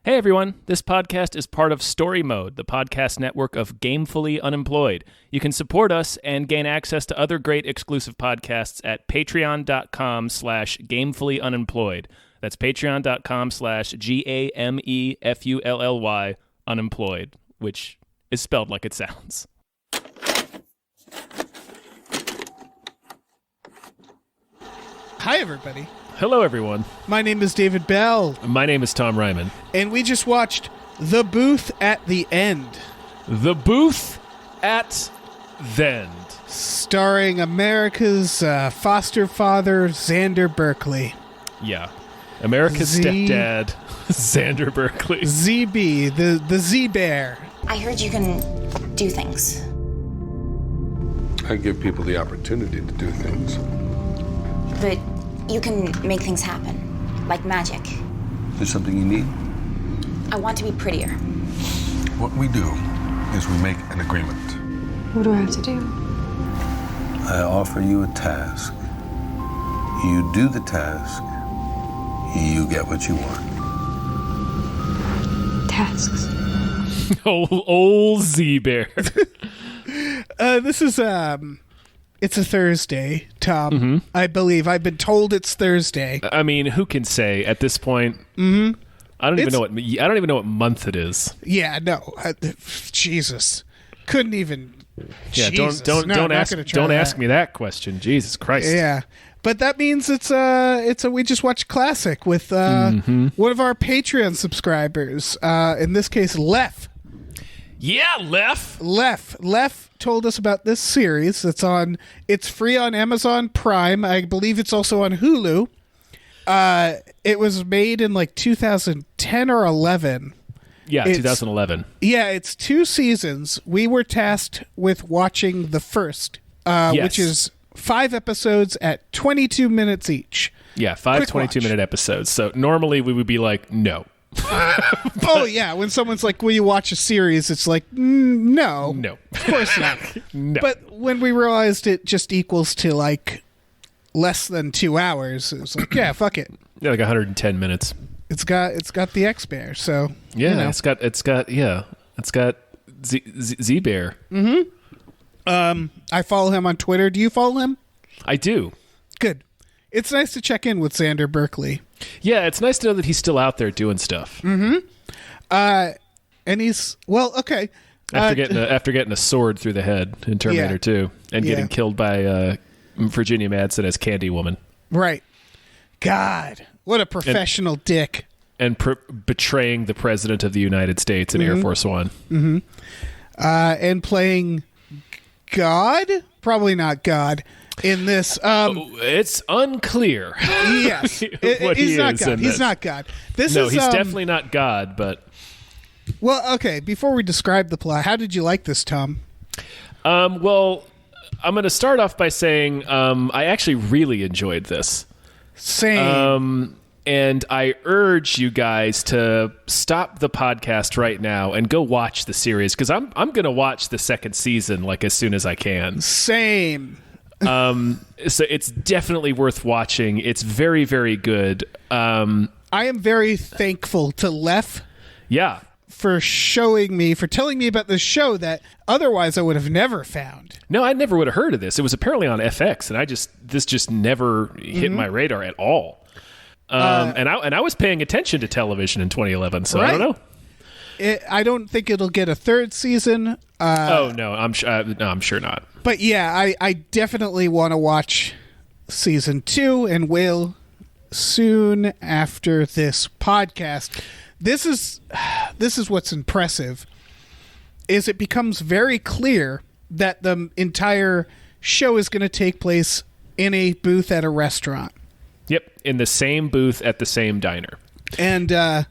Hey everyone, this podcast is part of Story Mode, the podcast network of Gamefully Unemployed. You can support us and gain access to other great exclusive podcasts at patreon.com/gamefullyunemployed. That's patreon.com/GAMEFULLY unemployed, which is spelled like it sounds. Hi, everybody. Hello everyone. My name is David Bell, My name is Tom Ryman. and we just watched The Booth at the End, The Booth at the End. starring America's foster father, Xander Berkeley. Yeah. America's Z- stepdad, Xander Berkeley. ZB, the Z-Bear. I heard you can do things. I give people the opportunity to do things. But you can make things happen, like magic. There's something you need? I want to be prettier. What we do is we make an agreement. What do I have to do? I offer you a task. You do the task. You get what you want. Tasks. Old Z-Bear. This is, it's a Thursday, Tom. Mm-hmm. I believe. I've been told it's Thursday. I mean, who can say at this point? Mm-hmm. I don't even know what month it is. Yeah, no. Jesus. Yeah, Couldn't even... Jesus. don't No, not ask gonna try that. ask me that question. Jesus Christ. Yeah, but that means it's a we just watched classic with one of our Patreon subscribers. In this case, Lef. Yeah, Lef. Lef told us about this series. It's free on Amazon Prime. I believe it's also on Hulu. It was made in like 2010 or 11. Yeah, It's- 2011. Yeah, it's 2 seasons. We were tasked with watching the first, Yes. which is 5 episodes at 22 minutes each. Yeah, 5 Quick 22-minute episodes. So normally we would be like, no. Oh, yeah. When someone's like, will you watch a series? It's like, no. No. Of course not. No. But when we realized it just equals to like less than 2 hours, it was like, yeah, fuck it. Yeah, like 110 minutes. It's got the X-Bear, so Yeah, you know. it's got Z-Bear. I follow him on Twitter. Do you follow him? I do. Good. It's nice to check in with Xander Berkeley. Yeah, it's nice to know that he's still out there doing stuff. And he's okay. After getting a sword through the head in Terminator Yeah. 2 and Yeah. getting killed by Virginia Madsen as Candy Woman Right. God, what a professional dick. and betraying the President of the United States in Air Force One. And playing God? Probably not God in this. It's unclear. Yes. what He's he not is God. in He's this. not God. This No, is he's definitely not God, but Well, okay, before we describe the plot, how did you like this, Tom? well, I'm going to start off by saying I actually really enjoyed this. Same. And I urge you guys to stop the podcast right now and go watch the series because I'm going to watch the second season like as soon as I can. Same. So it's definitely worth watching. It's very, very good. I am very thankful to Lef Yeah. for telling me about this show that otherwise I would have never found. No, I never would have heard of this. It was apparently on FX, and this just never hit my radar at all. And I was paying attention to television in 2011, so I don't Right. know. I don't think it'll get a third season. Oh no, I'm sure not. But yeah, I definitely want to watch season 2 and will soon after this podcast. This is what's impressive is it becomes very clear that the entire show is going to take place in a booth at a restaurant. Yep, in the same booth at the same diner. And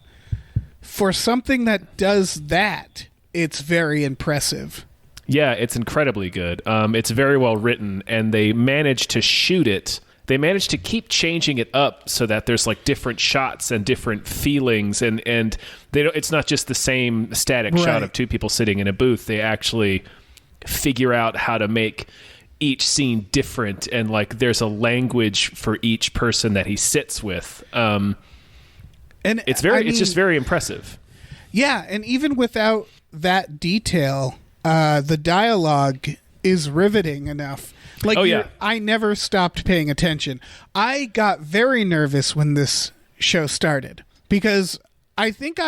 for something that does that, it's very impressive. Yeah, it's incredibly good. It's very well written, and they managed to shoot it. They managed to keep changing it up so that there's like different shots and different feelings, and they don't, it's not just the same static shot Right. of two people sitting in a booth. They actually figure out how to make each scene different, and like there's a language for each person that he sits with. And It's I just mean, very impressive. yeah, and even without that detail, the dialogue is riveting enough. Like, Oh, yeah. I never stopped paying attention. I got very nervous when this show started because I think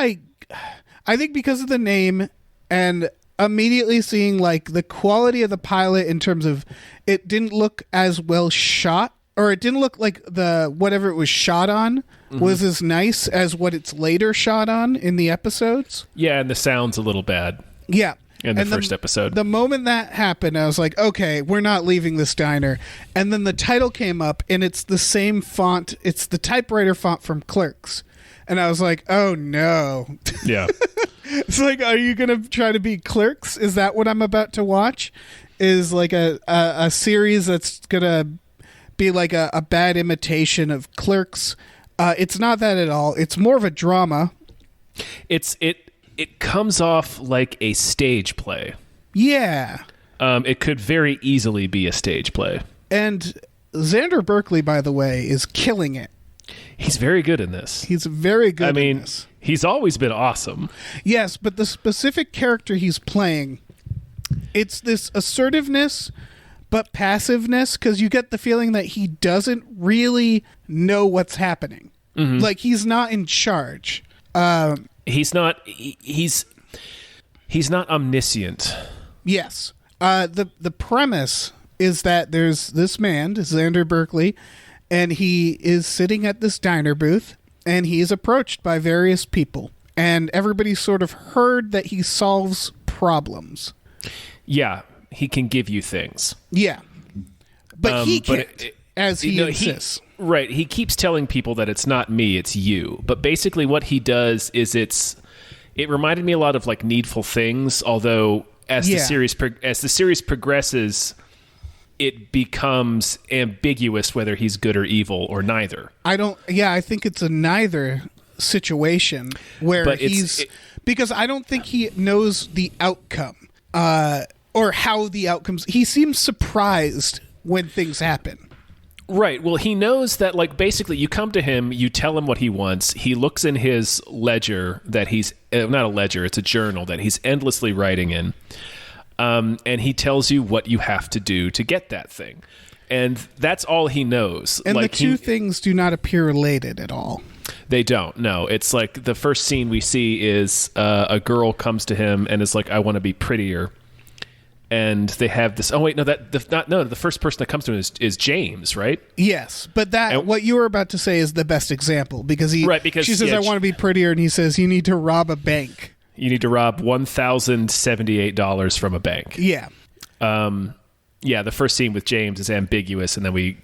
because of the name and immediately seeing like the quality of the pilot in terms of it didn't look as well shot, or it didn't look like the whatever it was shot on was as nice as what it's later shot on in the episodes. Yeah, and the sound's a little bad Yeah. in the And first episode. The moment that happened, I was like, okay, we're not leaving this diner. And then the title came up, and it's the same font. It's the typewriter font from Clerks. And I was like, oh, no. Yeah. It's like, are you going to try to be Clerks? Is that what I'm about to watch? Is like a series that's going to be like a bad imitation of Clerks? It's not that at all. It's more of a drama. It comes off like a stage play. Yeah. It could very easily be a stage play. And Xander Berkeley, by the way, is killing it. He's very good in this. He's very good I mean, in this. he's always been awesome. Yes, but the specific character he's playing, it's this assertiveness but passiveness, because you get the feeling that he doesn't really know what's happening. Like, he's not in charge. He's not he's not omniscient. Yes. The premise is that there's this man, Xander Berkeley, and he is sitting at this diner booth, and he is approached by various people, and everybody's sort of heard that he solves problems. Yeah, he can give you things. Yeah. But he but can't, as he insists. Right. He keeps telling people that it's not me, it's you. But basically what he does is it reminded me a lot of like Needful Things, although as the series progresses, it becomes ambiguous whether he's good or evil or neither. I think it's a neither situation where But because I don't think he knows the outcome or how the outcomes. He seems surprised when things happen. Right. Well, he knows that, like, basically you come to him, you tell him what he wants. He looks in his ledger that he's not a ledger, it's a journal that he's endlessly writing in. And he tells you what you have to do to get that thing. And that's all he knows. And like, the two things do not appear related at all. They don't. No, it's like the first scene we see is a girl comes to him and is like, I want to be prettier. And they have this. Oh wait, no. The first person that comes to him is James, right? Yes, but what you were about to say is the best example because she says I want to be prettier, and he says you need to rob a bank. You need to rob $1,078 from a bank. Yeah. Yeah. The first scene with James is ambiguous, and then we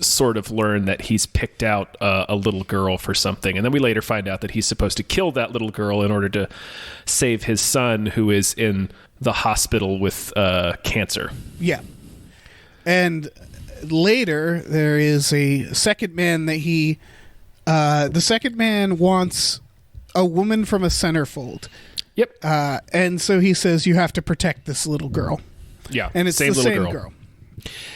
sort of learn that he's picked out a little girl for something, and then we later find out that he's supposed to kill that little girl in order to save his son, who is in the hospital with cancer. Yeah. And later there is a second man that the second man wants a woman from a centerfold. Yep. And so he says you have to protect this little girl. Yeah. And it's the same girl.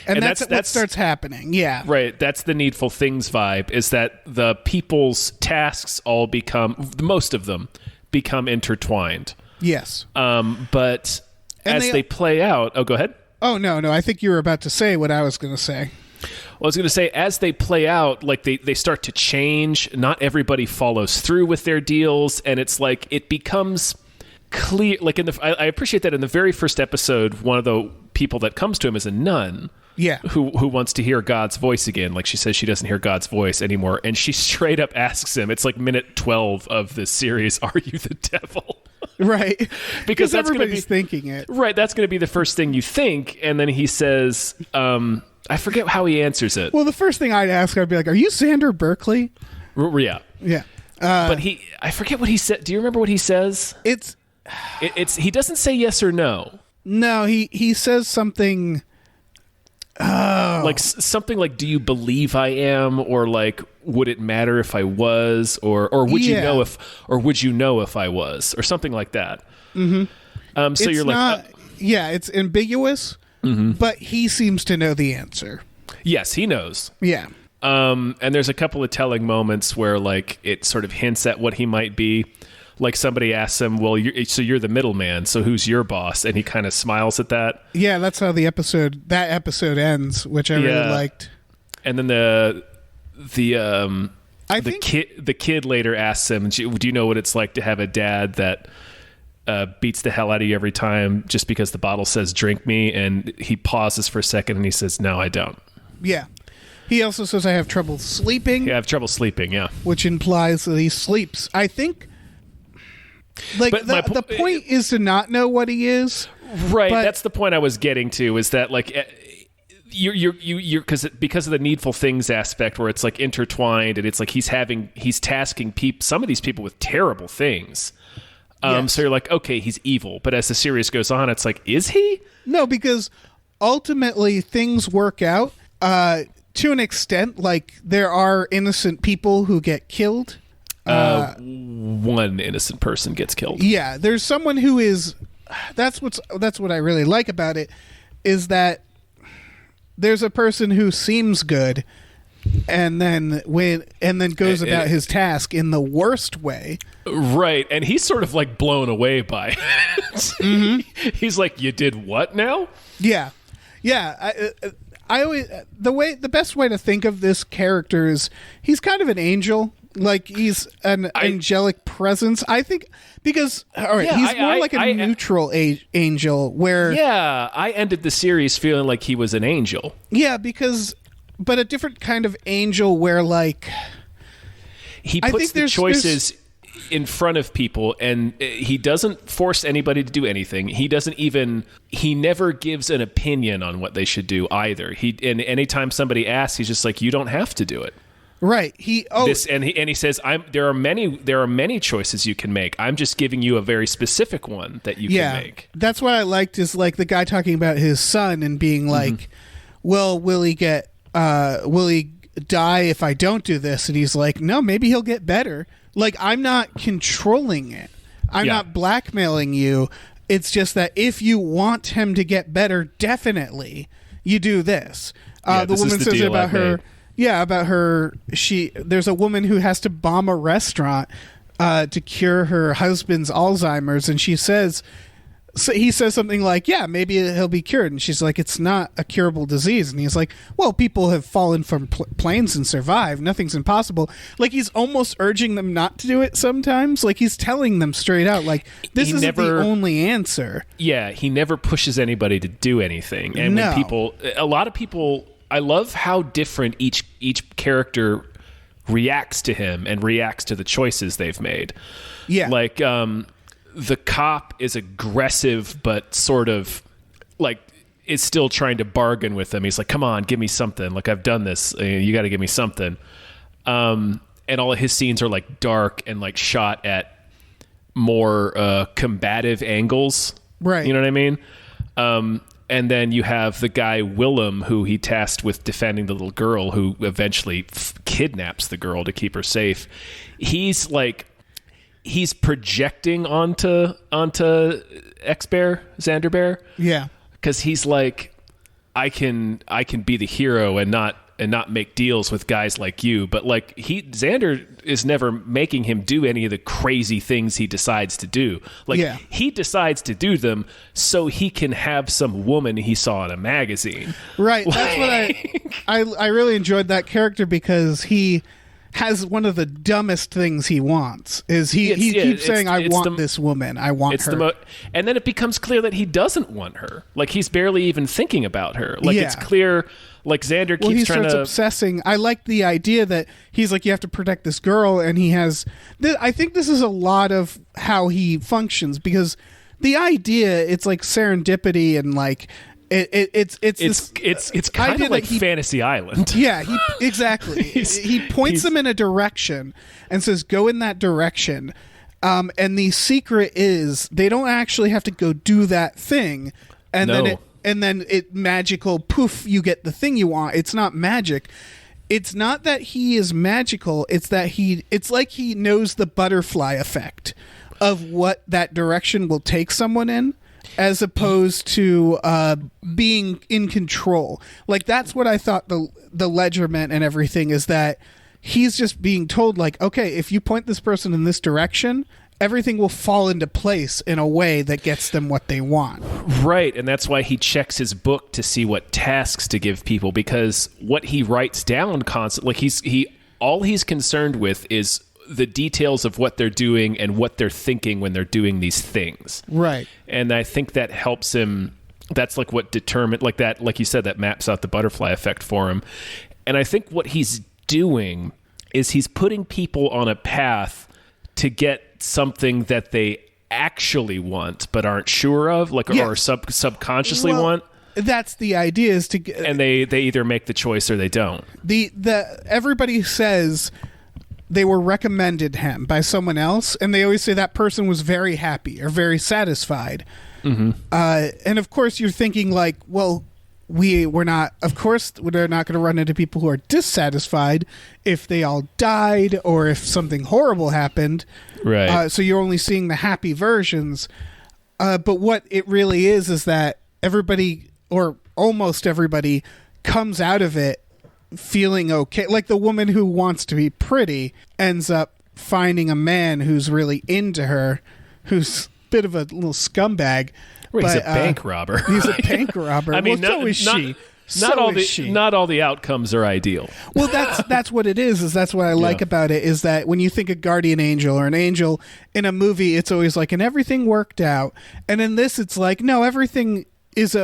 And that's what starts happening. Yeah. Right. That's the Needful Things vibe, is that the people's tasks all most of them become intertwined. Yes. But as they play out... Oh, go ahead. Oh, no. I think you were about to say what I was going to say. Well, I was going to say, as they play out, like they start to change. Not everybody follows through with their deals, and it's like it becomes clear. Like I appreciate that in the very first episode, one of the people that comes to him is a nun. Yeah. Who wants to hear God's voice again. Like she says she doesn't hear God's voice anymore. And she straight up asks him, it's like minute 12 of this series, are you the devil? Right. Because that's everybody's thinking it. Right. That's going to be the first thing you think. And then he says, I forget how he answers it. Well, the first thing I'd ask, I'd be like, are you Xander Berkeley? Yeah. Yeah. But I forget what he said. Do you remember what he says? It's he doesn't say yes or no. No, he says something... Oh. Like something like, do you believe I am? Or like, would it matter if I was? Or would you know if I was? Or something like that. Mm-hmm. So it's you're like... it's ambiguous, but he seems to know the answer. Yes, he knows. Yeah. And there's a couple of telling moments where like it sort of hints at what he might be. Like somebody asks him, well, you're the middleman, so who's your boss? And he kind of smiles at that. Yeah, that's how that episode ends, which I really liked. And then the kid later asks him, do you know what it's like to have a dad that beats the hell out of you every time just because the bottle says drink me? And he pauses for a second and he says, no, I don't. Yeah. He also says, I have trouble sleeping. Yeah, I have trouble sleeping, yeah. Which implies that he sleeps. I think like the point is to not know what he is. Right. That's the point I was getting to, is that like you're because of the needful things aspect where it's like intertwined, and it's like he's tasking some of these people with terrible things. Yes. So you're like, okay, he's evil. But as the series goes on, it's like, is he? No, because ultimately things work out to an extent. Like there are innocent people who get killed. One innocent person gets killed. Yeah, there's someone who is. That's what I really like about it, is that there's a person who seems good, and then goes about his task in the worst way. Right, and he's sort of like blown away by it. Mm-hmm. He's like, "You did what now?" Yeah, yeah. I always the best way to think of this character is he's kind of an angel. Like he's an angelic presence, I think, because he's more like a neutral angel. Where I ended the series feeling like he was an angel. Yeah, but a different kind of angel where like he puts the choices in front of people, and he doesn't force anybody to do anything. He never gives an opinion on what they should do either. And anytime somebody asks, he's just like, you don't have to do it. Right. He says, there are many choices you can make. I'm just giving you a very specific one that you can make. That's what I liked, is like the guy talking about his son and being like, well, will he die if I don't do this? And he's like, no, maybe he'll get better. Like, I'm not controlling it. I'm not blackmailing you. It's just that if you want him to get better, definitely you do this. The woman says about her. Yeah, about her. There's a woman who has to bomb a restaurant to cure her husband's Alzheimer's, and he says something like, "Yeah, maybe he'll be cured." And she's like, "It's not a curable disease." And he's like, "Well, people have fallen from planes and survived. Nothing's impossible." Like he's almost urging them not to do it sometimes. Like he's telling them straight out, like this isn't the only answer. Yeah, he never pushes anybody to do anything. And when a lot of people. I love how different each character reacts to him and reacts to the choices they've made. Yeah. Like, the cop is aggressive, but sort of like is still trying to bargain with him. He's like, come on, give me something. Like, I've done this. You got to give me something. And all of his scenes are like dark and like shot at more combative angles. Right. You know what I mean? And then you have the guy, Willem, who he tasked with defending the little girl, who eventually kidnaps the girl to keep her safe. He's projecting onto X-Bear, Xander Bear. Yeah. Because he's like, I can be the hero and not make deals with guys like you. But like Xander is never making him do any of the crazy things he decides to do. Like he decides to do them so he can have some woman he saw in a magazine. Right. That's what I really enjoyed that character, because he has one of the dumbest things he wants. Is he keeps saying, I want this woman. I want her. And then it becomes clear that he doesn't want her. Like he's barely even thinking about her. Like it's clear. Like Xander keeps trying to... he starts obsessing. I like the idea that he's like, you have to protect this girl, and he has... I think this is a lot of how he functions, because the idea, it's like serendipity, and like... It's kind of like Fantasy Island. Yeah, exactly. He points them in a direction and says, go in that direction. And the secret is they don't actually have to go do that thing. And then it magical poof, you get the thing you want. It's not magic. It's not that he is magical. It's that it's like he knows the butterfly effect of what that direction will take someone in. as opposed to being in control. Like, that's what I thought the ledger meant and everything, is that he's just being told, like, okay, if you point this person in this direction, everything will fall into place in a way that gets them what they want. Right, and that's why he checks his book to see what tasks to give people, because what he writes down constantly, like all he's concerned with is the details of what they're doing and what they're thinking when they're doing these things. Right. And I think that helps him. That's like what determined, like that, like you said, that maps out the butterfly effect for him. And I think what he's doing is he's putting people on a path to get something that they actually want but aren't sure of, like, Yeah. or subconsciously Well, want. That's the idea, is to get, And they either make the choice or they don't. the everybody says they were recommended him by someone else, and they always say that person was very happy or very satisfied. Mm-hmm. And of course you're thinking, like, well, we're not going to run into people who are dissatisfied if they all died or if something horrible happened. Right. So you're only seeing the happy versions. But what it really is that everybody, or almost everybody, comes out of it feeling okay. Like the woman who wants to be pretty ends up finding a man who's really into her, who's a bit of a little scumbag. Well, he's but, a bank robber. He's a bank robber. I mean, well, so is she. Not all the outcomes are ideal. Well, that's what it is that's what I like about it, is that when you think a guardian angel or an angel in a movie, it's always like, and everything worked out. And in this, it's like, no, everything is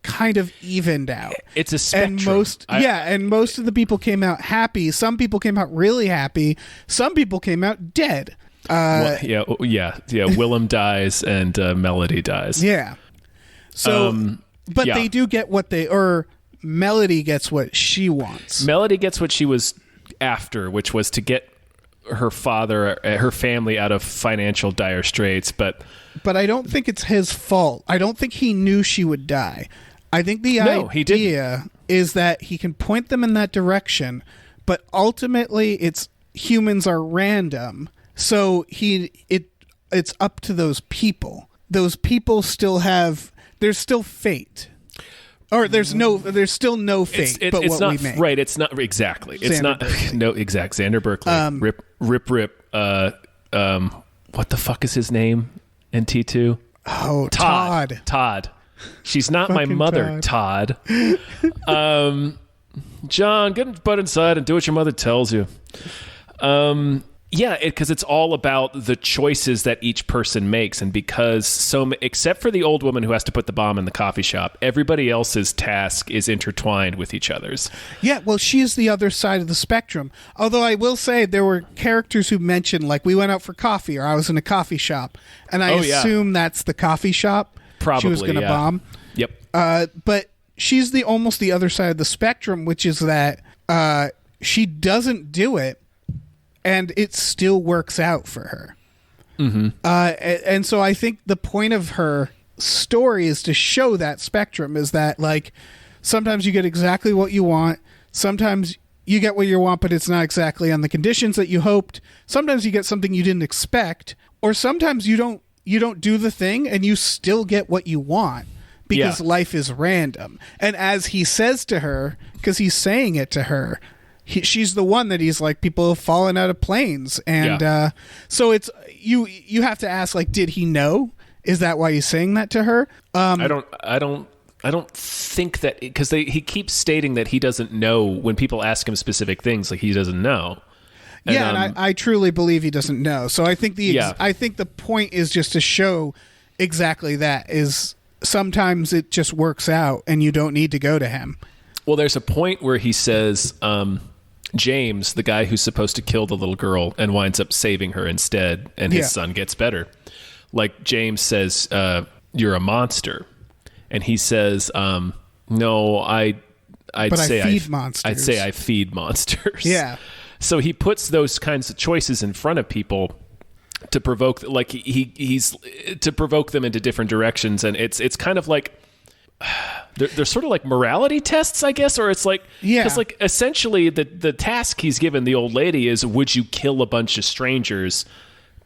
kind of evened out. It's a spectrum. And most of the people came out happy. Some people came out really happy. Some people came out dead. Willem dies and Melody dies. Yeah. So, but yeah. they do get Melody gets what she wants. Melody gets what she was after, which was to get her family out of financial dire straits. But I don't think it's his fault. I don't think he knew she would die. I think the idea is that he can point them in that direction, but ultimately humans are random. So it's up to those people. Those people there's still fate. Or there's still no fate, but it's what not, we make. Right, it's not exactly. It's Xander not Berkeley. no exact Xander Berkeley. Rip. What the fuck is his name in T2? Oh, Todd. She's not my Fucking mother, Todd. John, get your butt inside and do what your mother tells you. Because it's all about the choices that each person makes, and because except for the old woman who has to put the bomb in the coffee shop, everybody else's task is intertwined with each other's. Yeah, well, she's the other side of the spectrum. Although I will say there were characters who mentioned, like, we went out for coffee, or I was in a coffee shop, and I assume that's the coffee shop Probably, she was going to bomb. Yep. But she's almost the other side of the spectrum, which is that she doesn't do it, and it still works out for her. Mm-hmm. And so I think the point of her story is to show that spectrum, is that, like, sometimes you get exactly what you want. Sometimes you get what you want, but it's not exactly on the conditions that you hoped. Sometimes you get something you didn't expect, or sometimes you don't do the thing and you still get what you want, because life is random. And as he says to her, because he's saying it to her, she's the one that he's like, people have fallen out of planes. And so it's you have to ask, like, did he know? Is that why he's saying that to her? I don't think that, because he keeps stating that he doesn't know when people ask him specific things, like he doesn't know. And I truly believe he doesn't know. So I think the point is just to show exactly that, is sometimes it just works out and you don't need to go to him. Well, there's a point where he says, James, the guy who's supposed to kill the little girl and winds up saving her instead, and his son gets better. Like, James says, you're a monster. And he says, no, I'd say I feed monsters. Yeah. So he puts those kinds of choices in front of people to provoke, like, he's to provoke them into different directions. And it's kind of like, they're sort of like morality tests, I guess, or it's like, because, like, essentially the task he's given the old lady is, would you kill a bunch of strangers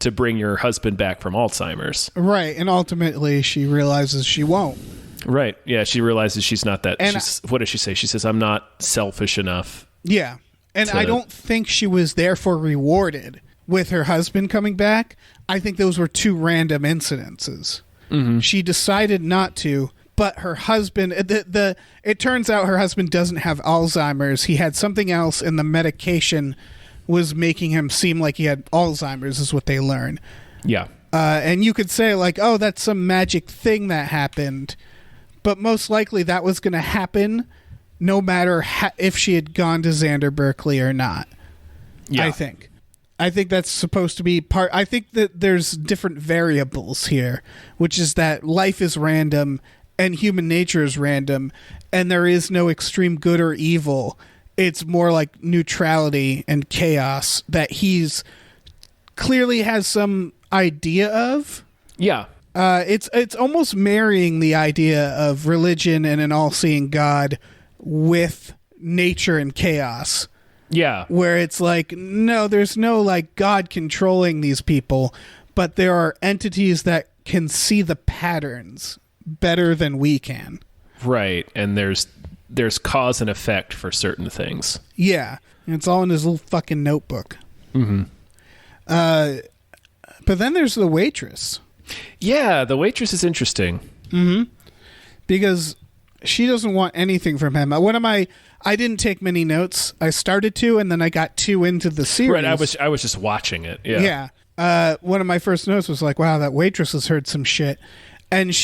to bring your husband back from Alzheimer's. Right, and ultimately she realizes she won't. Right. Yeah, she realizes she's not that. And What does she say? She says, "I'm not selfish enough." Yeah. And I don't think she was therefore rewarded with her husband coming back. I think those were two random incidences. Mm-hmm. She decided not to, but her husband, it turns out her husband doesn't have Alzheimer's. He had something else, and the medication was making him seem like he had Alzheimer's, is what they learn. Yeah. And you could say, like, oh, that's some magic thing that happened. But most likely that was going to happen no matter if she had gone to Xander Berkeley or not. Yeah. I think that's supposed to be part. I think that there's different variables here, which is that life is random and human nature is random, and there is no extreme good or evil. It's more like neutrality and chaos that he's clearly has some idea of. Yeah. It's almost marrying the idea of religion and an all-seeing God with nature and chaos. Yeah. Where it's like, no, there's no like God controlling these people, but there are entities that can see the patterns better than we can. Right. And there's cause and effect for certain things. Yeah. And it's all in his little fucking notebook. Mm-hmm. But then there's the waitress. Yeah, the waitress is interesting. Mm-hmm. Because she doesn't want anything from him. I didn't take many notes. I started to, and then I got too into the series. Right, I was just watching it. Yeah. Yeah. One of my first notes was like, wow, that waitress has heard some shit. And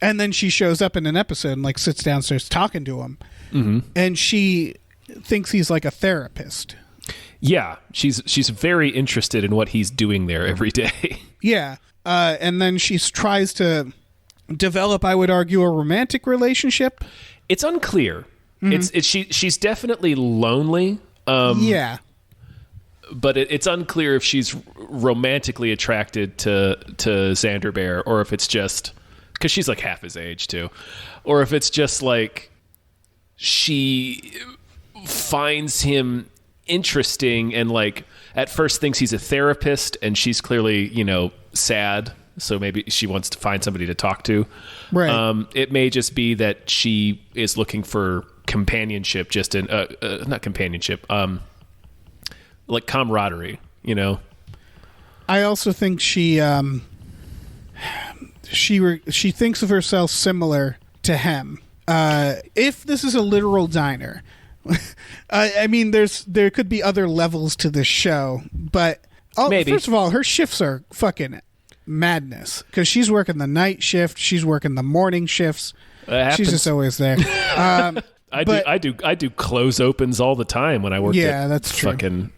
and then she shows up in an episode and like sits downstairs talking to him. Mm-hmm. And she thinks he's like a therapist. Yeah, she's very interested in what he's doing there every day. Yeah. And then she tries to develop, I would argue, a romantic relationship. It's unclear. Mm-hmm. She's definitely lonely. Yeah. But it's unclear if she's romantically attracted to Xander Bear, or if it's just because she's like half his age too, or if it's just like she finds him interesting and like at first thinks he's a therapist, and she's clearly sad, so maybe she wants to find somebody to talk to. Right. It may just be that she is looking for companionship, just in not companionship, like camaraderie. I also think she thinks of herself similar to him. If this is a literal diner, I mean, there could be other levels to this show, but maybe. First of all, her shifts are fucking madness because she's working the night shift, she's working the morning shifts. She's just always there. I do close opens all the time when I work. Yeah, at that's true. Fucking.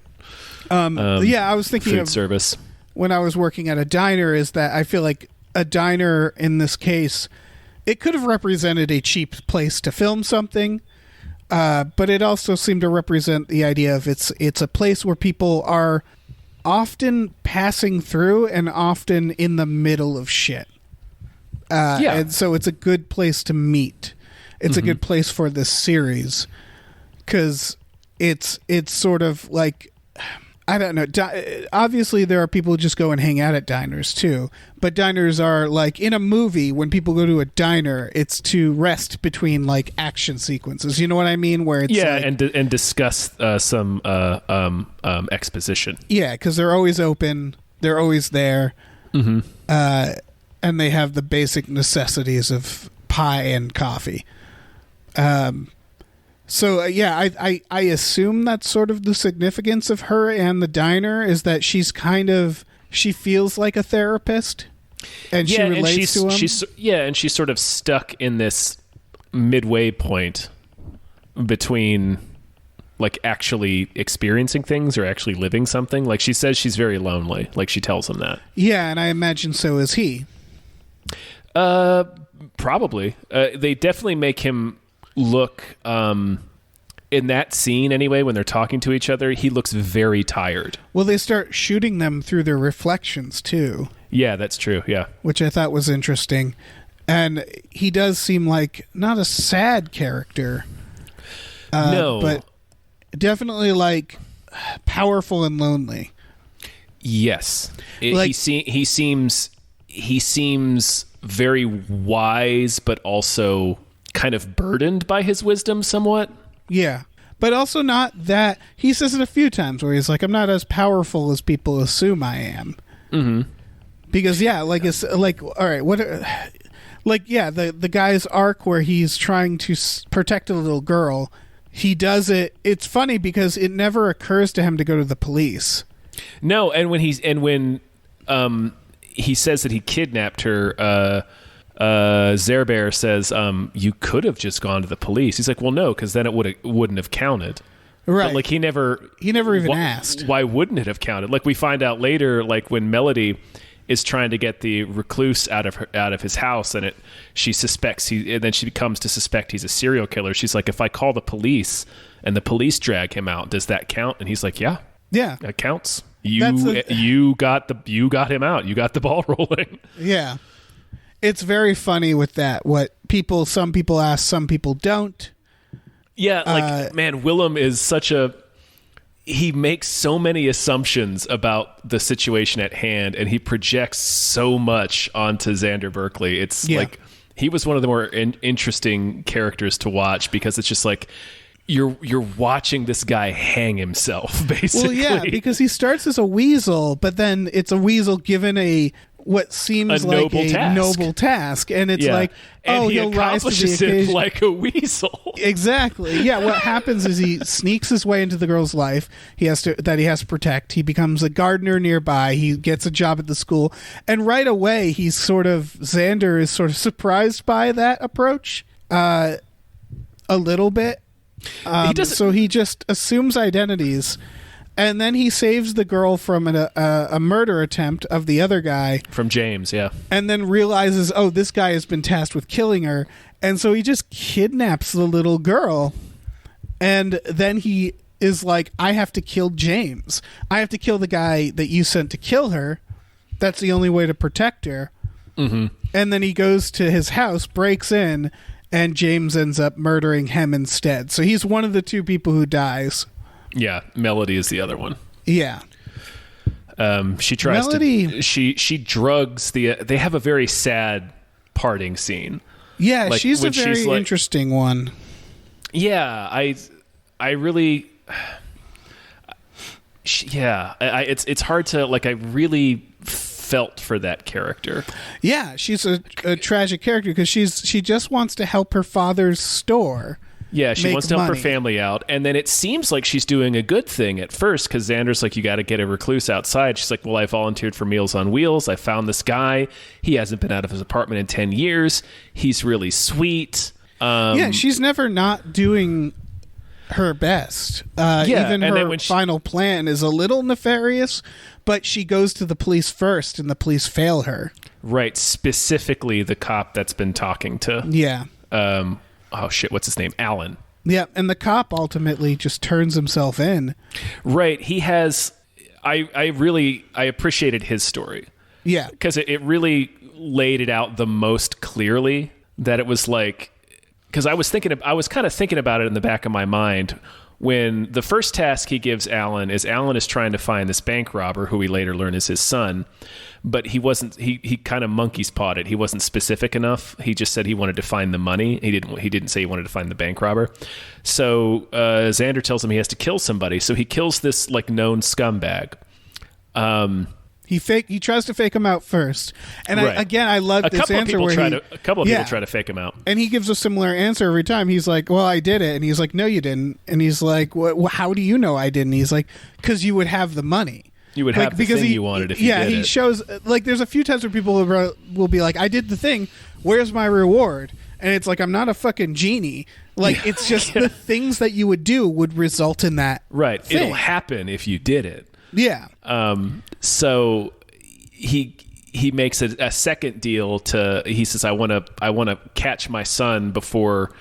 I was thinking food of service when I was working at a diner. Is that I feel like a diner in this case, it could have represented a cheap place to film something, but it also seemed to represent the idea of it's a place where people are often passing through and often in the middle of shit. And so it's a good place to meet. It's a good place for this series because it's sort of like, I don't know. Obviously, there are people who just go and hang out at diners too. But diners are like in a movie. When people go to a diner, it's to rest between like action sequences. You know what I mean? Where it's and discuss some exposition. Yeah, because they're always open. They're always there, and they have the basic necessities of pie and coffee. So I assume that's sort of the significance of her and the diner is that she feels like a therapist, and she relates to him. And she's sort of stuck in this midway point between like actually experiencing things or actually living something. Like she says she's very lonely. Like she tells him that. Yeah, and I imagine so is he. Probably. They definitely make him look in that scene anyway when they're talking to each other, he looks very tired. Well, they start shooting them through their reflections too. Yeah, that's true. Yeah, which I thought was interesting. And he does seem like not a sad character, no, but definitely like powerful and lonely. Yes. Like- He seems very wise, but also kind of burdened by his wisdom somewhat. Yeah. But also not that... He says it a few times where he's like, I'm not as powerful as people assume I am. Mm-hmm. Because, yeah, like, it's like, all right, what... Like, yeah, the guy's arc where he's trying to protect a little girl, he does it... It's funny because it never occurs to him to go to the police. No, and when he says that he kidnapped her, Zerber says, you could have just gone to the police. He's like, well, no, because then it wouldn't have counted. Right. But, like, he never even asked. Why wouldn't it have counted? Like, we find out later, like, when Melody is trying to get the recluse out of his house, and she suspects and then she comes to suspect he's a serial killer. She's like, if I call the police and the police drag him out, does that count? And he's like, yeah, that counts. You got him out. You got the ball rolling. Yeah. It's very funny with that. Some people ask, some people don't. Yeah, like, man, Willem is he makes so many assumptions about the situation at hand, and he projects so much onto Xander Berkeley. It's like, he was one of the more interesting characters to watch, because it's just like, you're watching this guy hang himself, basically. Well, yeah, because he starts as a weasel, but then it's a weasel given what seems like a noble task, and it's like, and he'll rise to the occasion like a weasel. Exactly. Yeah. What happens is he sneaks his way into the girl's life. He has to protect. He becomes a gardener nearby. He gets a job at the school, and right away Xander is sort of surprised by that approach, a little bit. So he just assumes identities, and then he saves the girl from a murder attempt of the other guy. From James, yeah. And then realizes, this guy has been tasked with killing her. And so he just kidnaps the little girl. And then he is like, I have to kill James. I have to kill the guy that you sent to kill her. That's the only way to protect her. Mm-hmm. And then he goes to his house, breaks in, and James ends up murdering him instead. So he's one of the two people who dies. Yeah, Melody is the other one. Yeah. She tries Melody, to... She drugs the... They have a very sad parting scene. Yeah, like, she's a very interesting one. Yeah, I really... It's hard to... Like, I really felt for that character. Yeah, she's a tragic character because she just wants to help her father's store. Yeah, she wants to help her family out, and then it seems like she's doing a good thing at first, because Xander's like, you got to get a recluse outside. She's like, well, I volunteered for Meals on Wheels. I found this guy. He hasn't been out of his apartment in 10 years. He's really sweet. Yeah, she's never not doing her best. Even her final plan is a little nefarious, but she goes to the police first, and the police fail her. Right, specifically the cop that's been talking to... Yeah. Oh shit, what's his name? Alan. Yeah, and the cop ultimately just turns himself in. Right. He has... I appreciated his story. Yeah. Because it really laid it out the most clearly, that it was like... Because I was kind of thinking about it in the back of my mind when the first task he gives Alan is trying to find this bank robber who we later learn is his son. But he kind of monkey's pawed it. He wasn't specific enough. He just said he wanted to find the money. He didn't say he wanted to find the bank robber. So Xander tells him he has to kill somebody. So he kills this like known scumbag. He tries to fake him out first. And right. I love this answer where a couple of people try to fake him out. And he gives a similar answer every time. He's like, well, I did it. And he's like, no, you didn't. And he's like, well, how do you know I didn't? He's like, because you would have the money. You would have the thing you wanted if you did it. Yeah, he shows... Like, there's a few times where people will be like, I did the thing. Where's my reward? And it's like, I'm not a fucking genie. Like, it's just the things that you would do would result in that Right. thing. It'll happen if you did it. Yeah. So he makes a second deal he says, I want to catch my son before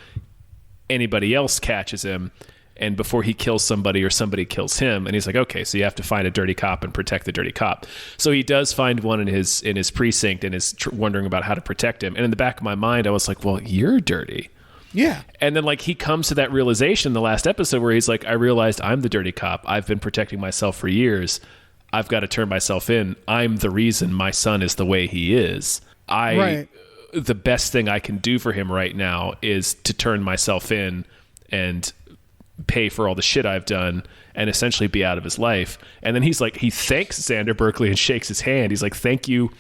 anybody else catches him, and before he kills somebody or somebody kills him. And he's like, okay, so you have to find a dirty cop and protect the dirty cop. So he does find one in his precinct and is wondering about how to protect him. And in the back of my mind, I was like, well, you're dirty. Yeah. And then like he comes to that realization in the last episode where he's like, I realized I'm the dirty cop. I've been protecting myself for years. I've got to turn myself in. I'm the reason my son is the way he is. Right. The best thing I can do for him right now is to turn myself in and pay for all the shit I've done and essentially be out of his life. And then he's like, he thanks Xander Berkeley and shakes his hand. He's like, thank you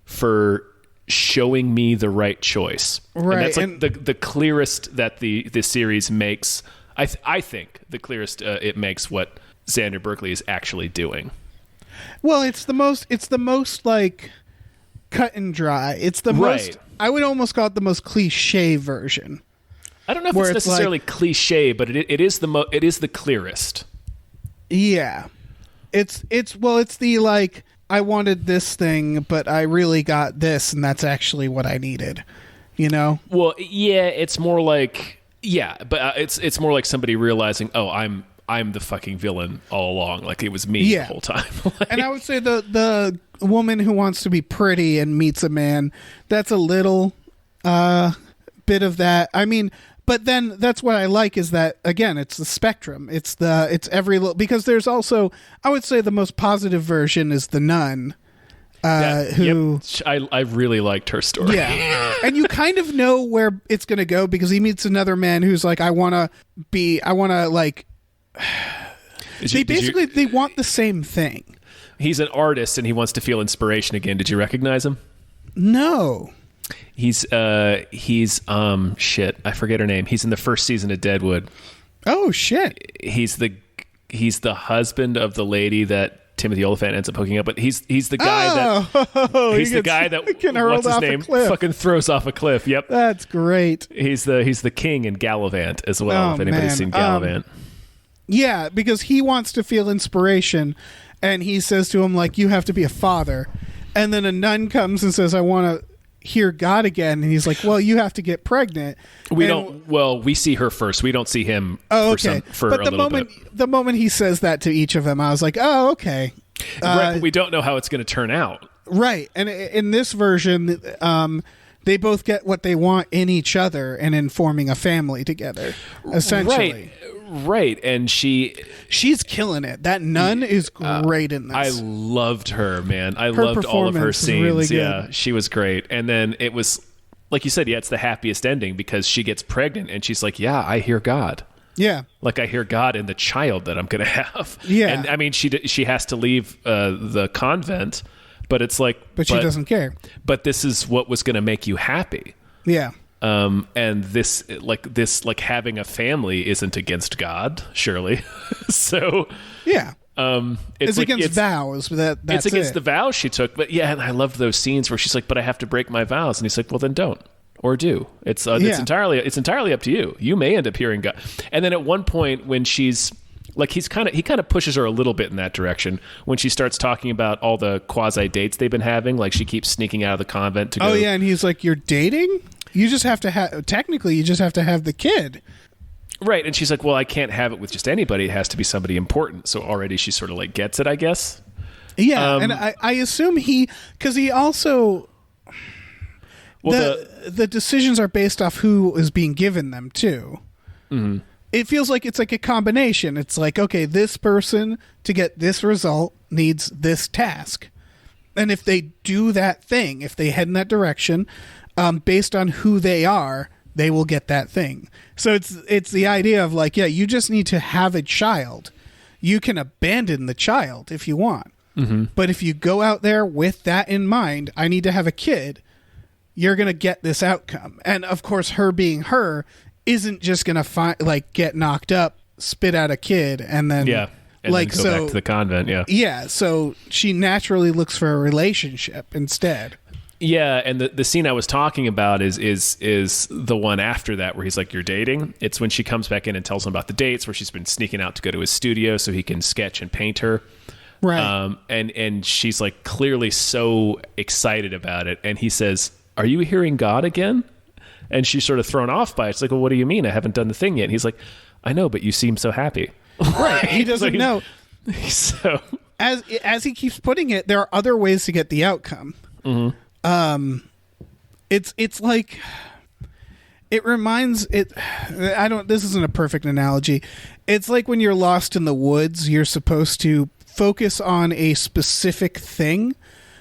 for showing me the right choice. Right. And that's like the clearest that the series makes. I think the clearest it makes what Xander Berkeley is actually doing. Well, it's the most like cut and dry. It's the most, I would almost call it the most cliche version. I don't know if it's necessarily cliche, but it is the clearest. Yeah. It's the like, I wanted this thing, but I really got this, and that's actually what I needed. You know? Well, yeah, it's more like, but it's more like somebody realizing, oh, I'm the fucking villain all along. Like, it was me the whole time. Like, and I would say the woman who wants to be pretty and meets a man, that's a little bit of that. I mean, but then that's what I like is that, again, it's the spectrum. It's every little, because there's also, I would say the most positive version is the nun. Who I really liked her story. Yeah. And you kind of know where it's going to go because he meets another man who's like, they want the same thing. He's an artist and he wants to feel inspiration again. Did you recognize him? No. He's shit, I forget her name. He's in the first season of Deadwood. Oh shit. He's the husband of the lady that Timothy Olyphant ends up hooking up, but he's the guy that can hurl what's his off name? a cliff. Fucking throws off a cliff. Yep. That's great. He's the king in Gallivant as well, if anybody's seen Gallivant. Yeah, because he wants to feel inspiration and he says to him, like, you have to be a father. And then a nun comes and says, I want to hear God again. And he's like, well, you have to get pregnant. We see her first. We don't see him but the moment he says that to each of them, I was like, oh, okay. Right, but we don't know how it's going to turn out. Right. And in this version, they both get what they want in each other and in forming a family together, essentially. Right. And she's killing it. That nun is great in this. I loved her, man. I loved all of her scenes. Really good. Yeah, she was great. And then it was, like you said, it's the happiest ending because she gets pregnant and she's like, yeah, I hear God. Yeah. Like, I hear God in the child that I'm going to have. Yeah. And I mean, she has to leave the convent, but it's like... But she doesn't care. But this is what was going to make you happy. Yeah. And this having a family isn't against God, surely. So... Yeah. It's against vows. That's it's against the vows she took. But yeah, and I loved those scenes where she's like, but I have to break my vows. And he's like, well, then don't. Or do. It's entirely up to you. You may end up hearing God. And then at one point when she's like, he kind of pushes her a little bit in that direction when she starts talking about all the quasi dates they've been having. Like, she keeps sneaking out of the convent to go. Oh yeah, and he's like, you're dating? You just have to have the kid. Right. And she's like, well, I can't have it with just anybody. It has to be somebody important. So already she sort of like gets it, I guess. Yeah. And I assume because he also, the decisions are based off who is being given them too. Mm-hmm. It feels like it's like a combination. It's like, okay, this person to get this result needs this task. And if they do that thing, if they head in that direction, based on who they are, they will get that thing. So it's the idea of like, yeah, you just need to have a child. You can abandon the child if you want. Mm-hmm. But if you go out there with that in mind, I need to have a kid, you're going to get this outcome. And of course, her being her isn't just going to get knocked up, spit out a kid, and then and then go back to the convent. Yeah. So she naturally looks for a relationship instead. Yeah, and the scene I was talking about is the one after that where he's like, you're dating. It's when she comes back in and tells him about the dates where she's been sneaking out to go to his studio so he can sketch and paint her. Right. And she's like clearly so excited about it. And he says, are you hearing God again? And she's sort of thrown off by it. It's like, well, what do you mean? I haven't done the thing yet. And he's like, I know, but you seem so happy. Right. He doesn't know. So as he keeps putting it, there are other ways to get the outcome. Mm-hmm. It's like, it reminds it. This isn't a perfect analogy. It's like when you're lost in the woods, you're supposed to focus on a specific thing,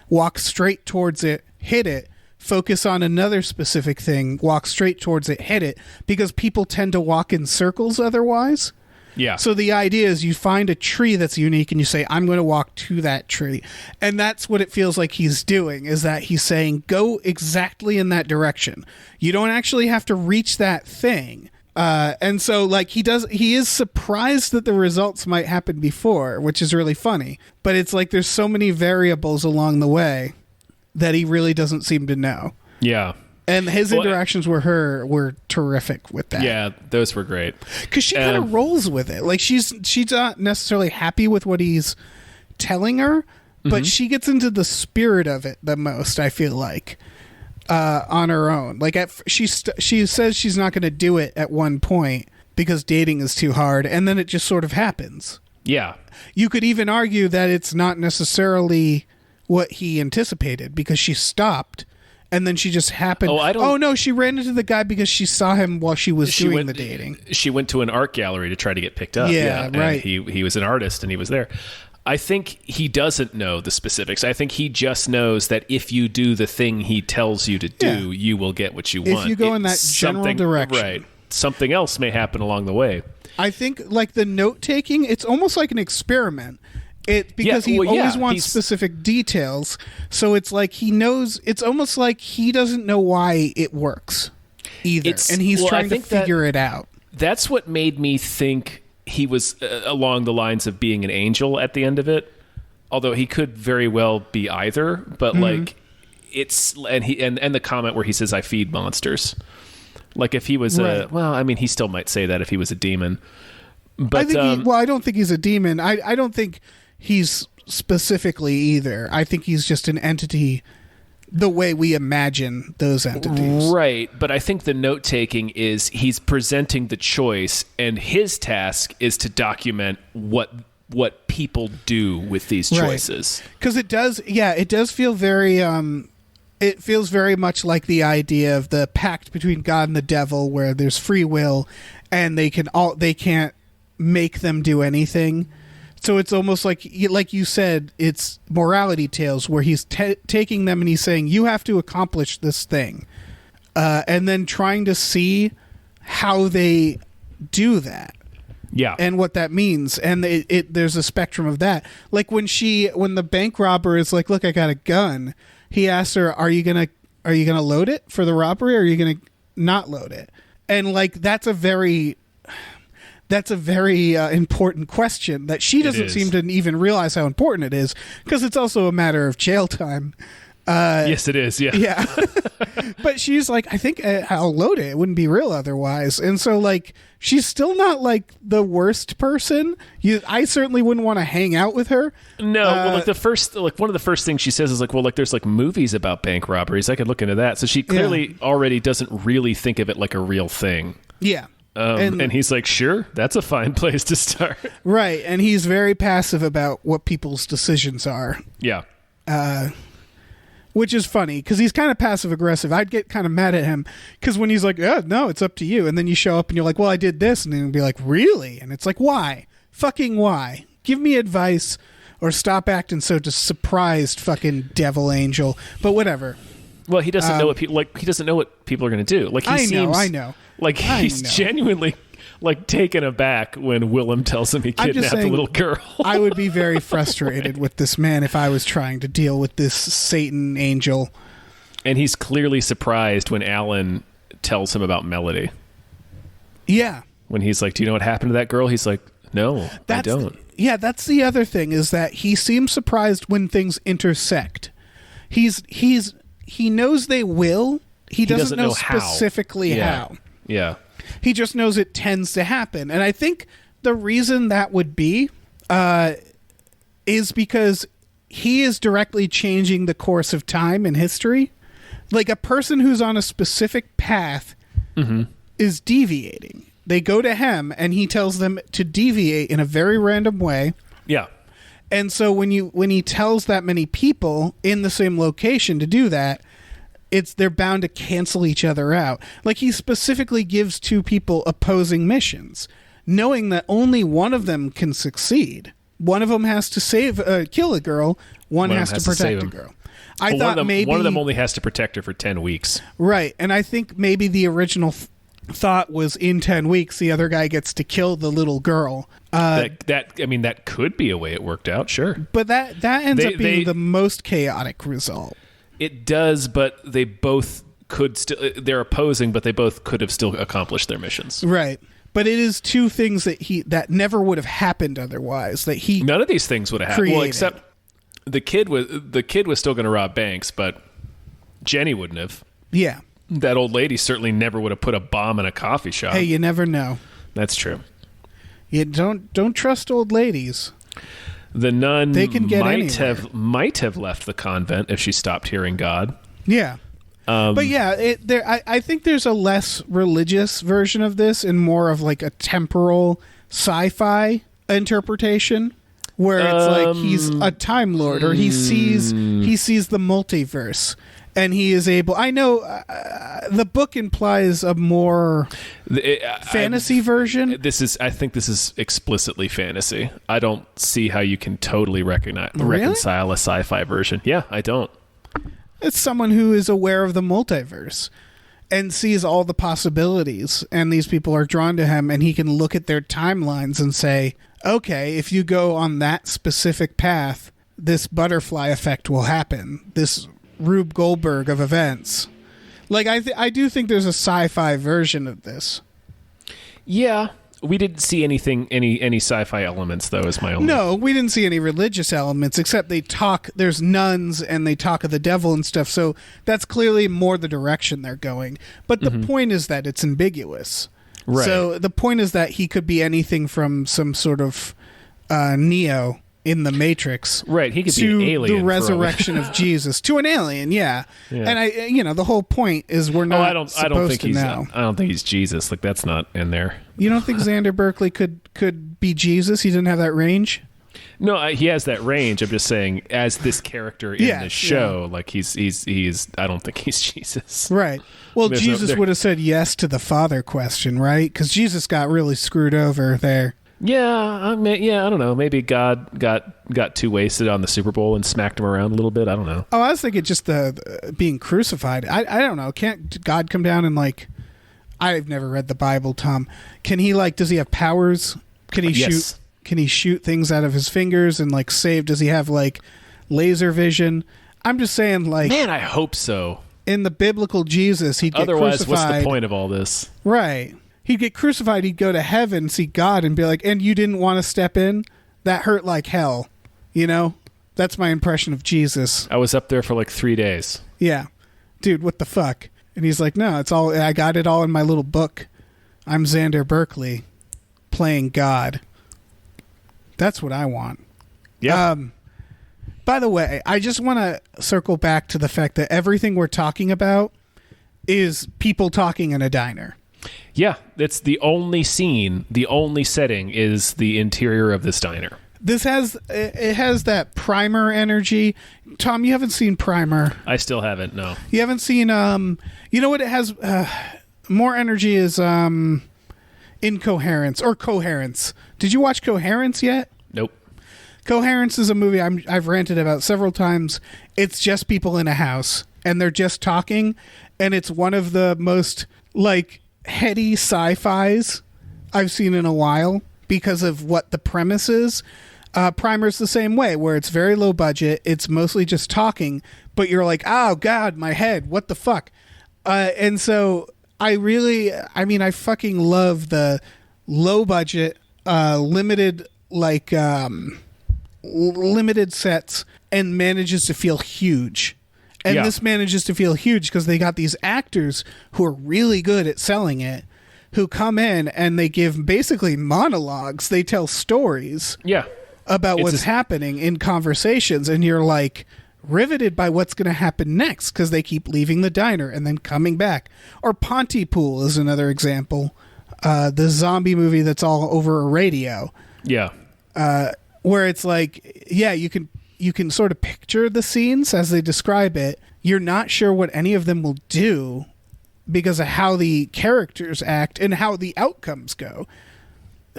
walk straight towards it, hit it, focus on another specific thing, walk straight towards it, hit it, because people tend to walk in circles otherwise. Yeah. So the idea is you find a tree that's unique and you say, I'm going to walk to that tree. And that's what it feels like he's doing, is that he's saying, go exactly in that direction. You don't actually have to reach that thing. And so like he is surprised that the results might happen before, which is really funny. But it's like there's so many variables along the way that he really doesn't seem to know. Yeah. And his interactions with her were terrific with that. Yeah, those were great. Because she kind of rolls with it. Like she's not necessarily happy with what he's telling her, but she gets into the spirit of it the most, I feel like, on her own. Like she says she's not going to do it at one point because dating is too hard, and then it just sort of happens. Yeah. You could even argue that it's not necessarily what he anticipated, because she stopped. And then she just happened. Oh, no, she ran into the guy because she saw him while she was doing the dating. She went to an art gallery to try to get picked up. Yeah, right. He was an artist and he was there. I think he doesn't know the specifics. I think he just knows that if you do the thing he tells you to do, you will get what you want. If you go in that general direction. Right. Something else may happen along the way. I think, like, the note-taking, it's almost like an experiment. Because he always wants specific details, so it's like he knows. It's almost like he doesn't know why it works either, and he's trying to figure it out. That's what made me think he was along the lines of being an angel at the end of it. Although he could very well be either, but like it's and the comment where he says, "I feed monsters." Like if he was he still might say that if he was a demon. But I think I don't think he's a demon. I don't think he's specifically either. I think he's just an entity the way we imagine those entities. Right, but I think the note-taking is he's presenting the choice, and his task is to document what people do with these choices. Because it does feel very... it feels very much like the idea of the pact between God and the devil, where there's free will, and they can't make them do anything. So it's almost like you said, it's morality tales where he's taking them and he's saying, you have to accomplish this thing. And then trying to see how they do that. Yeah. And what that means. And there's a spectrum of that. Like when the bank robber is like, look, I got a gun. He asks her, are you going to load it for the robbery, or are you going to not load it? And like, that's a very important question that she doesn't seem to even realize how important it is, because it's also a matter of jail time. Yes, it is. Yeah. Yeah. But she's like, I think I'll load it. It wouldn't be real otherwise. And so like, she's still not like the worst person. I certainly wouldn't want to hang out with her. No. Well, one of the first things she says is like, well, like there's like movies about bank robberies. I could look into that. So she clearly already doesn't really think of it like a real thing. Yeah. And he's like, sure, that's a fine place to start. Right. And he's very passive about what people's decisions are. Yeah. Which is funny, because he's kind of passive aggressive. I'd get kind of mad at him, because when he's like, yeah, no, it's up to you. And then you show up and you're like, well, I did this. And then he'll be like, really? And it's like, why? Fucking why? Give me advice, or stop acting so just surprised, fucking devil angel. But whatever. Well, he doesn't know what people are going to do. Like I know. Like he's genuinely like taken aback when Willem tells him he kidnapped a little girl. I would be very frustrated with this man if I was trying to deal with this Satan angel. And he's clearly surprised when Alan tells him about Melody. Yeah. When he's like, do you know what happened to that girl? He's like, no, I don't. Yeah, that's the other thing, is that he seems surprised when things intersect. He knows they will. He doesn't know specifically how. Yeah. He just knows it tends to happen. And I think the reason that would be is because he is directly changing the course of time in history. Like a person who's on a specific path is deviating. They go to him and he tells them to deviate in a very random way. Yeah. And so when he tells that many people in the same location to do that, they're bound to cancel each other out. Like he specifically gives 2 people opposing missions, knowing that only one of them can succeed. One of them has to kill a girl. One has to protect a girl. I thought maybe one of them only has to protect her for 10 weeks. Right, and I think maybe the original thought was in 10 weeks the other guy gets to kill the little girl. That could be a way it worked out, sure. But that ends up being the most chaotic result. It does, but they both could still... They're opposing, but they both could have still accomplished their missions. Right. But it is two things that never would have happened otherwise. None of these things would have happened. Well, created. except the kid was still going to rob banks, but Jenny wouldn't have. Yeah. That old lady certainly never would have put a bomb in a coffee shop. Hey, you never know. That's true. You don't trust old ladies. The nun They can get might have left the convent if she stopped hearing God. Yeah. But yeah, I think there's a less religious version of this and more of like a temporal sci-fi interpretation where it's like he's a time lord or he sees the multiverse and he is able. I know the book implies a more fantasy version. I think this is explicitly fantasy. I don't see how you can totally reconcile a sci-fi version. Yeah, I don't. It's someone who is aware of the multiverse and sees all the possibilities, and these people are drawn to him, and he can look at their timelines and say, okay, if you go on that specific path, this butterfly effect will happen. This Rube Goldberg of events. Like, I do think there's a sci-fi version of this. Yeah. We didn't see any sci-fi elements, though, is my only... No, we didn't see any religious elements, except they talk... There's nuns, and they talk of the devil and stuff, so that's clearly more the direction they're going. But the point is that it's ambiguous. Right. So the point is that he could be anything from some sort of Neo in the Matrix, right? He could be an alien. The resurrection of Jesus to an alien, yeah. And the whole point is we're not. I don't think he's Jesus. Like that's not in there. You don't think Xander Berkeley could be Jesus? He didn't have that range. No, he has that range. I'm just saying, as this character in the show, like he's. I don't think he's Jesus. Right. Well, Jesus would have said yes to the Father question, right? Because Jesus got really screwed over there. Yeah, I don't know. Maybe God got too wasted on the Super Bowl and smacked him around a little bit. I don't know. Oh, I was thinking just the being crucified. I don't know. Can't God come down and like? I've never read the Bible, Tom. Can he like? Does he have powers? Can he shoot? Can he shoot things out of his fingers and like save? Does he have like laser vision? I'm just saying, like, man, I hope so. In the biblical Jesus, he'd get otherwise, crucified. What's the point of all this? Right. He'd get crucified, he'd go to heaven, see God, and be like, and you didn't want to step in? That hurt like hell. You know? That's my impression of Jesus. I was up there for like 3 days. Yeah. Dude, what the fuck? And he's like, no, it's all, I got it all in my little book. I'm Xander Berkeley, playing God. That's what I want. Yeah. By the way, I just want to circle back to the fact that everything we're talking about is people talking in a diner. Yeah, it's the only scene, the only setting is the interior of this diner. It has that Primer energy. Tom, you haven't seen Primer. I still haven't, no. You haven't seen, you know what it has? More energy is Incoherence or Coherence. Did you watch Coherence yet? Nope. Coherence is a movie I've ranted about several times. It's just people in a house, and they're just talking, and it's one of the most, like, heady sci-fis I've seen in a while because of what the premise is. Primer's the same way, where it's very low budget. It's mostly just talking, but you're like, oh, God, my head, what the fuck? And so I fucking love the low budget, limited, like, limited sets and manages to feel huge. And this manages to feel huge because they got these actors who are really good at selling it, who come in and they give basically monologues. They tell stories about what's happening in conversations. And you're like riveted by what's going to happen next because they keep leaving the diner and then coming back. Or Pontypool is another example. The zombie movie that's all over a radio. Yeah. Where it's like, yeah, you can sort of picture the scenes as they describe it. You're not sure what any of them will do because of how the characters act and how the outcomes go.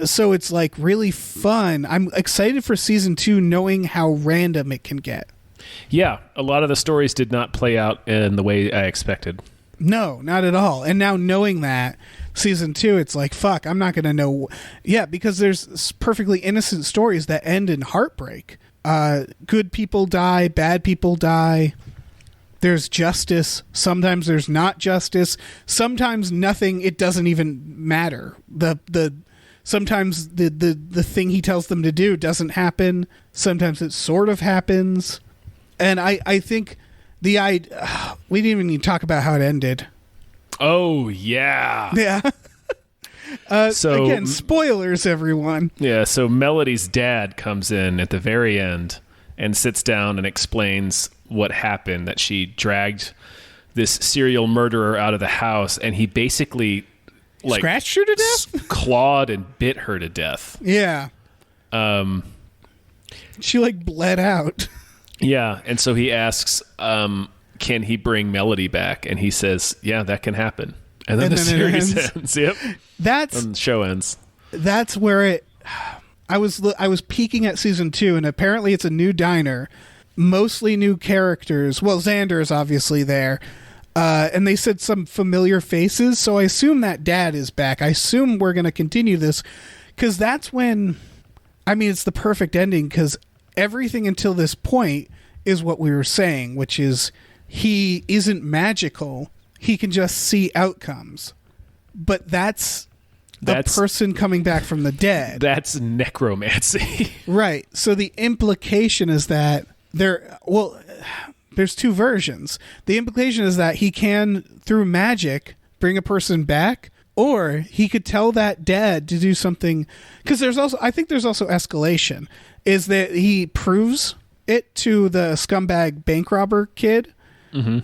So it's like really fun. I'm excited for season 2, knowing how random it can get. Yeah, a lot of the stories did not play out in the way I expected. No, not at all. And now knowing that season 2, it's like, fuck, I'm not going to know. Yeah, because there's perfectly innocent stories that end in heartbreak. Good people die, bad people die. There's justice. Sometimes there's not justice. Sometimes nothing. It doesn't even matter. Sometimes the thing he tells them to do doesn't happen. Sometimes it sort of happens. And I think we didn't even need to talk about how it ended. Oh, yeah. Yeah. So again, spoilers, everyone. Yeah, so Melody's dad comes in at the very end and sits down and explains what happened, that she dragged this serial murderer out of the house, and he basically scratched her to death? Clawed and bit her to death. Yeah. She bled out. Yeah, and so he asks, can he bring Melody back? And he says, yeah, that can happen. And then the series ends. Yep. And the show ends. That's where I was peeking at season 2, and apparently it's a new diner, mostly new characters. Well, Xander is obviously there. And they said some familiar faces, so I assume that dad is back. I assume we're going to continue this, because that's when, it's the perfect ending, because everything until this point is what we were saying, which is he isn't magical. He can just see outcomes. But that's a person coming back from the dead. That's necromancy. Right. So the implication is that there's two versions. The implication is that he can, through magic, bring a person back, or he could tell that dead to do something. Because I think there's also escalation. Is that he proves it to the scumbag bank robber kid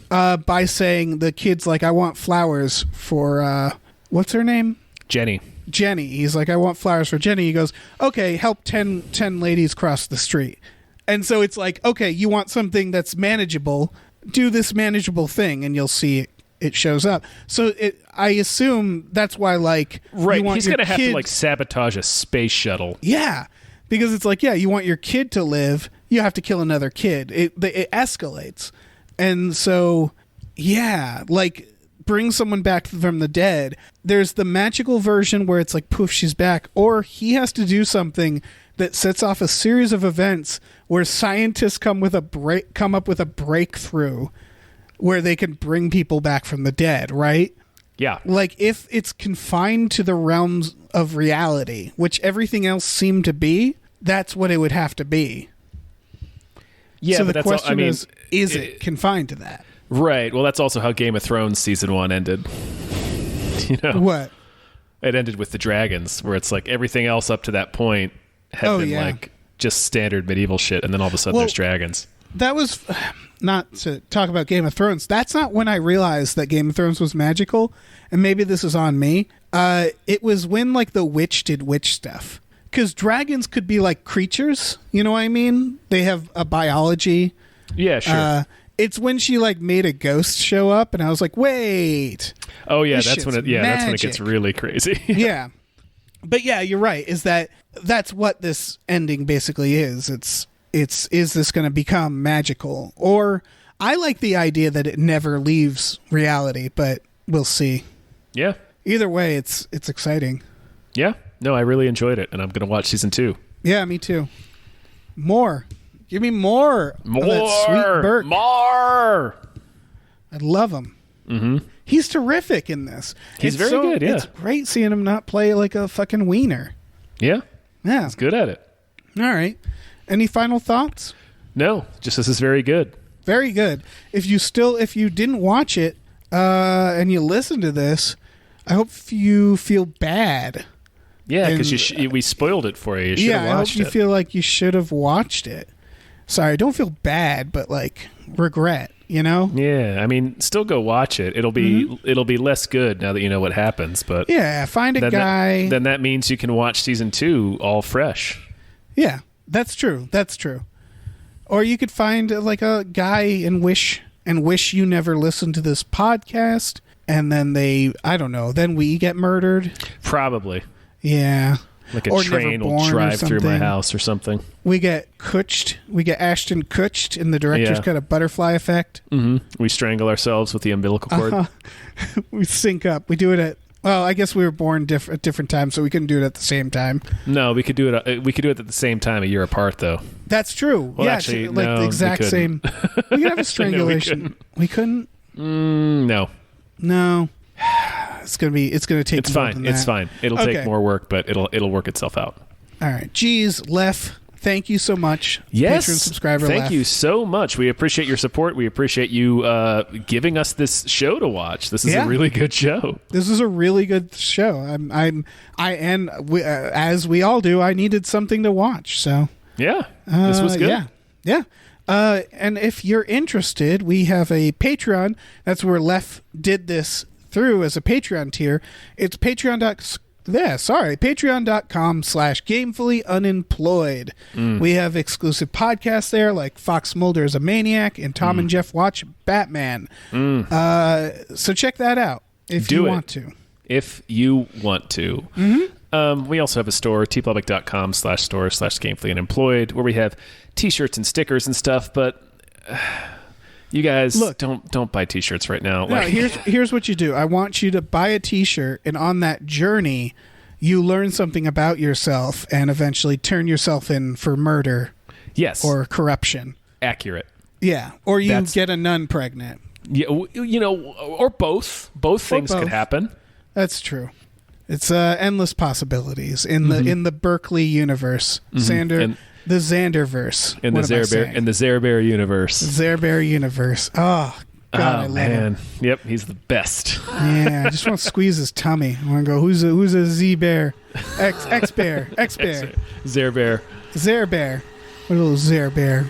by saying the kid's like, I want flowers for, what's her name? Jenny. He's like, I want flowers for Jenny. He goes, okay, help 10 ladies cross the street. And so it's like, okay, you want something that's manageable, do this manageable thing, and you'll see it shows up. So I assume that's why, right, he's going to have to sabotage a space shuttle. Yeah, because it's like, yeah, you want your kid to live, you have to kill another kid. It escalates. And so, yeah, bring someone back from the dead. There's the magical version where it's like, poof, she's back. Or he has to do something that sets off a series of events where scientists come up with a breakthrough where they can bring people back from the dead, right? Yeah. If it's confined to the realms of reality, which everything else seemed to be, that's what it would have to be. Yeah, so but the question is it confined to that? Right. Well, that's also how Game of Thrones season 1 ended. What? It ended with the dragons, where it's like everything else up to that point had been just standard medieval shit, and then all of a sudden there's dragons. That was, not to talk about Game of Thrones, that's not when I realized that Game of Thrones was magical, and maybe this is on me. It was when the witch did witch stuff. Because dragons could be creatures, you know what I mean? They have a biology. Yeah, sure. It's when she made a ghost show up, and I was like, wait. Oh yeah, that's when it gets really crazy. Yeah. But yeah, you're right. That's what this ending basically is. Is this going to become magical? Or I like the idea that it never leaves reality, but we'll see. Yeah. Either way, it's exciting. Yeah. No, I really enjoyed it, and I'm going to watch season 2. Yeah, me too. More. Give me more. More. Of that sweet Burke. More. I love him. Mm-hmm. He's terrific in this. He's very good, yeah. It's great seeing him not play like a fucking wiener. Yeah. Yeah. He's good at it. All right. Any final thoughts? No, just this is very good. Very good. If you didn't watch it and you listen to this, I hope you feel bad. Yeah, because we spoiled it for you. You should have watched it. I hope you feel like you should have watched it. Sorry, don't feel bad, but regret, Yeah, still go watch it. It'll be less good now that you know what happens, but yeah, find a guy. Then that means you can watch season 2 all fresh. Yeah, that's true. Or you could find a guy and wish you never listened to this podcast, and then then we get murdered. Probably. Yeah. Like a or train Never will Born or drive through my something. house or something. We get Ashton Kutched in the director's Yeah. cut of Butterfly Effect. We strangle ourselves with the umbilical cord. We sync up. We do it at. Well, I guess we were born at different times, so we couldn't do it at the same time. No, we could do it. We could do it at the same time, a year apart, though. That's true. Well, yeah, actually, it's like no, the we exact couldn't. same. We could have a strangulation. We couldn't. No, No. It's gonna take. it's more fine. than It's that. fine. It'll Okay. take more work, but it'll work itself out. All right. Geez, Lef, thank you so much. Yes, Patron subscriber. thank Lef. you so much. We appreciate your support. We appreciate you giving us this show to watch. This is Yeah. a really good show. This is a really good show. As we all do, I needed something to watch. So Yeah, this was good. Yeah. And if you're interested, we have a Patreon. That's where Lef did this through as a Patreon tier. It's patreon.com/gamefullyunemployed. We have exclusive podcasts there, like Fox Mulder is a Maniac and Tom and Jeff Watch Batman. So check that out if you want to. If you want to. We also have a store, tpublic.com/store/gamefullyunemployed, where we have T-shirts and stickers and stuff. But you guys, Look, don't buy T-shirts right now. No, here's what you do. I want you to buy a T-shirt, and on that journey, you learn something about yourself, and eventually turn yourself in for murder yes, or corruption. accurate. Yeah, or you That's- get a nun pregnant. Yeah, or both. Both things both. could happen. That's true. It's endless possibilities in the Berkeley universe. And- The Xanderverse. In the Zare Bear universe. Zerbear universe. Oh God, I love him. Yep, he's the best. Yeah, I just want to squeeze his tummy. I want to go. Who's a Z bear? X bear. Zare Bear. Zerbear. What a little Zerbear.